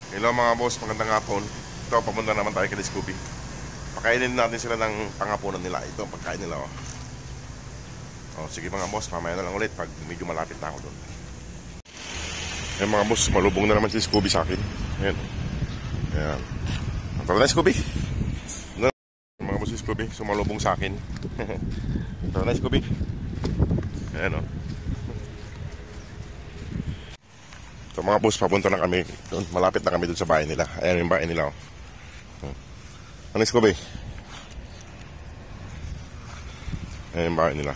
Hello mga boss, magandang hapon. Ito, papunta naman tayo kay Scooby. Pakainin natin sila ng pangapunan nila. Ito ang pagkain nila, oh. Oh, sige mga boss, mamaya na lang ulit pag medyo malapit na ako doon. Ayan mga boss, malubong na naman si Scooby sa akin. Ayan. Ayan. Tara na Scooby. Mga boss, si Scooby, sumalubong sa akin. Tara na Scooby. Ayan, oh. So mga boss, papunta na kami doon. Malapit na kami doon sa bahay nila. Ayan yung bahay nila, oh. Ano Scooby? Ayan yung bahay nila.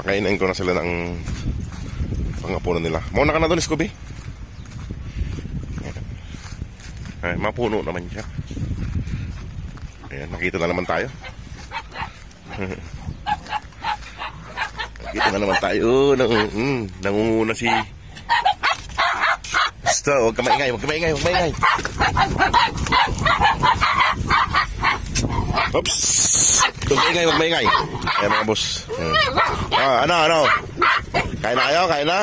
Pakainin ko na sila ng pangapunan nila. Mauna ka na doon Scooby. Ay, mapuno naman siya. Ayan, nakita na naman tayo. Nakita na naman tayo. Nangunguna si... Basta, huwag ka maingay, huwag ka maingay, huwag maingay. Oops! Huwag maingay, huwag maingay. Ayan mga boss. Ano? Kain na kayo, kain na?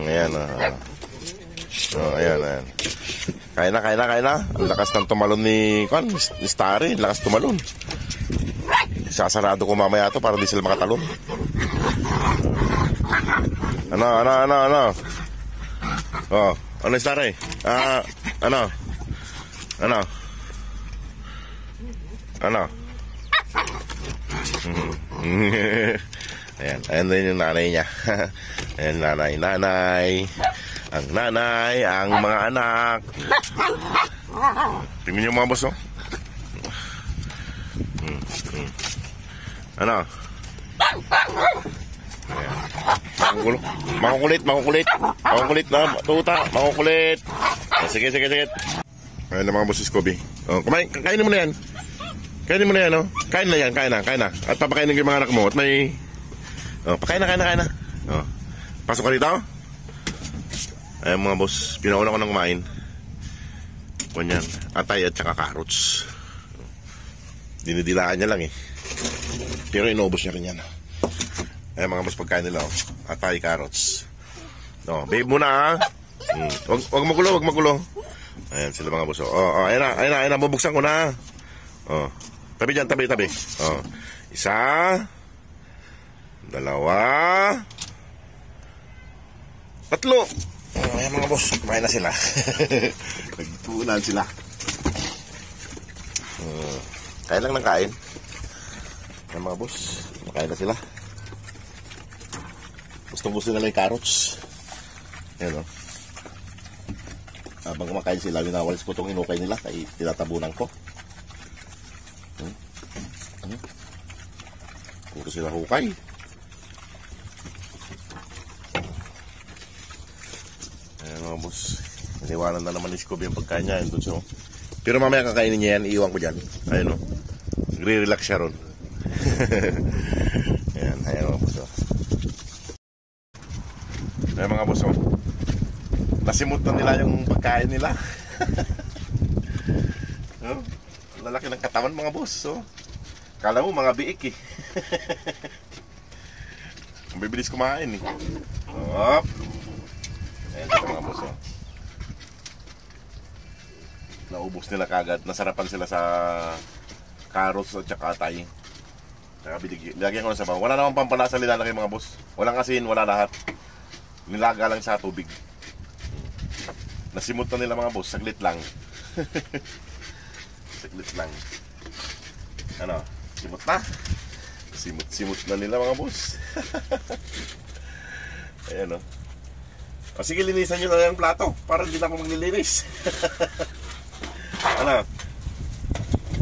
Ayan. Ayan. Kain na. Ang lakas ng tumalon ni Starry. Lakas tumalon. Sasarado ko mamaya to para di sila makatalon. Ano? Oh, ano Starry? Ano? Ayan din yung nanay niya. Ayan, nanay. Ang nanay, ang mga anak. Tingnan niyo mga boss, oh. Ano? Makukulit na, tuta, makukulit. Sige. Ayan na mga boss, Scooby. Oh, kainin mo na yan. Oh. Kain na. At papakainin ko yung mga anak mo. At may... Oh, pakain na. Oh. Pasok ka dito. Ayan mga boss, pinauna ko nang kumain. Ganyan, atay at saka carrots. Dinidilaan niya lang eh. Pero inubos niya rin yan. Ayan mga boss, pagkain nila, oh. Atay, carrots. Oh, babe muna ha. Wag magulo. Ayan sila mga boss, oh. Ayan na, bubuksan ko na. Oh. Tabi dyan. Oh. Isa. Dalawa. Tatlo. Oh, ayan mga boss, kumain na sila. Nagpunan sila. Kain lang ng kain. Ayan mga boss, makain na sila. Gusto nila yung carrots. Ayan o. Habang kumakain sila, winawalis ko itong inukay nila. Kaya tinatabunan ko. Puro sila hukay. Ayan mga boss, iniwanan na naman ni Scooby yung pagkain niya. So. Pero mamaya kakainin niya yan, iiwan ko dyan. Ayun o, nagre-relax siya ron. Ayan mga boss. Ayan mga boss, nasimot na nila yung pagkain nila. Lalaki ng katawan mga boss. Kala mo mga biik eh. Ang bibilis kumain eh. Ayan dito mga boss. Naubos nila kagad. Nasarapan sila sa carrots at saka atay. Nilagyan ko ng sabaw. Wala namang pampalasa nilalagay mga boss. Walang asin, wala lahat. Nilaga lang sa tubig. Nasimot na nila mga boss. Saglit lang. Ano? Simot na. Simot na nila mga boss. Ayan o. O sige, linisan nyo na yung plato para hindi na ako maglilinis. Ano?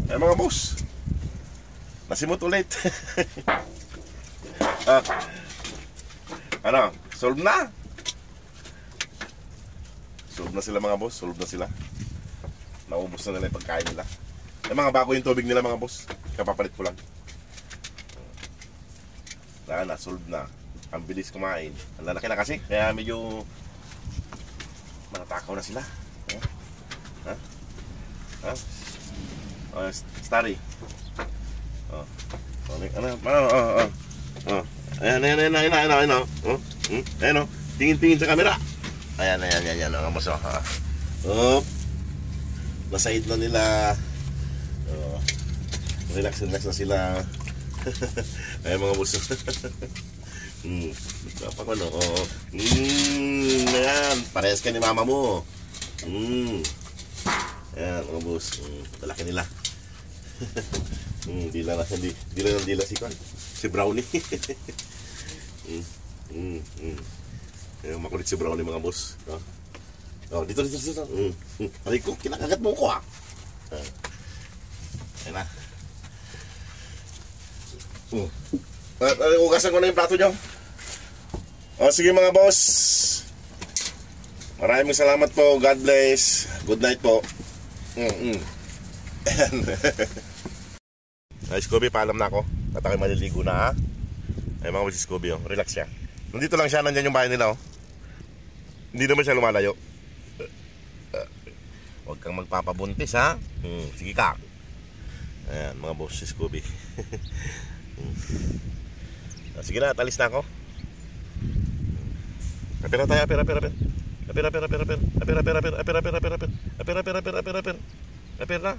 Ayan mga boss, nasimot ulit. Ano? Solve na sila mga boss. Solve na sila. Naubos na nila yung pagkain nila. Yung mga bago yung tubig nila mga boss, kapapalit ko lang. Solve na. Ang bilis kumain. Ang lalaki na kasi, kaya medyo manatakaw na sila. Starry. Ayan. Tingin sa camera. Ayan, mga boss. Oh, nasahid na nila. Oh, relax na sila. Ayan mga boss. Dapat ko no. Oh. Ayan, parehas ka ni mama mo. Ayan mga boss. Talaki nila. Dila si Brownie. Ayan, makulit si Brownie mga boss. Oh, dito. Aray ko, kinakagat mo ko Ayan na. Ugasan ko na yung plato nyo. Sige mga boss. Maraming salamat po. God bless. Good night po. Ay, Scooby, paalam na ako. At ako'y maliligo na Ay mga boss, si Scooby relax siya. Nandito lang siya, nandyan yung bahay nila Hindi naman siya lumalayo. Huwag kang magpapabuntis sige ka. Ayan mga boss, si Scooby. Sige na, talis na ako. Apira tayo, apira. Apira.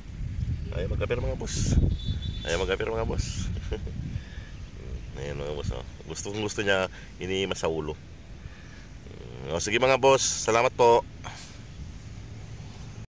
Ayaw mag-apira mga boss. Ayan mga boss. Gusto niya iniimas sa ulo. Sige mga boss, salamat po.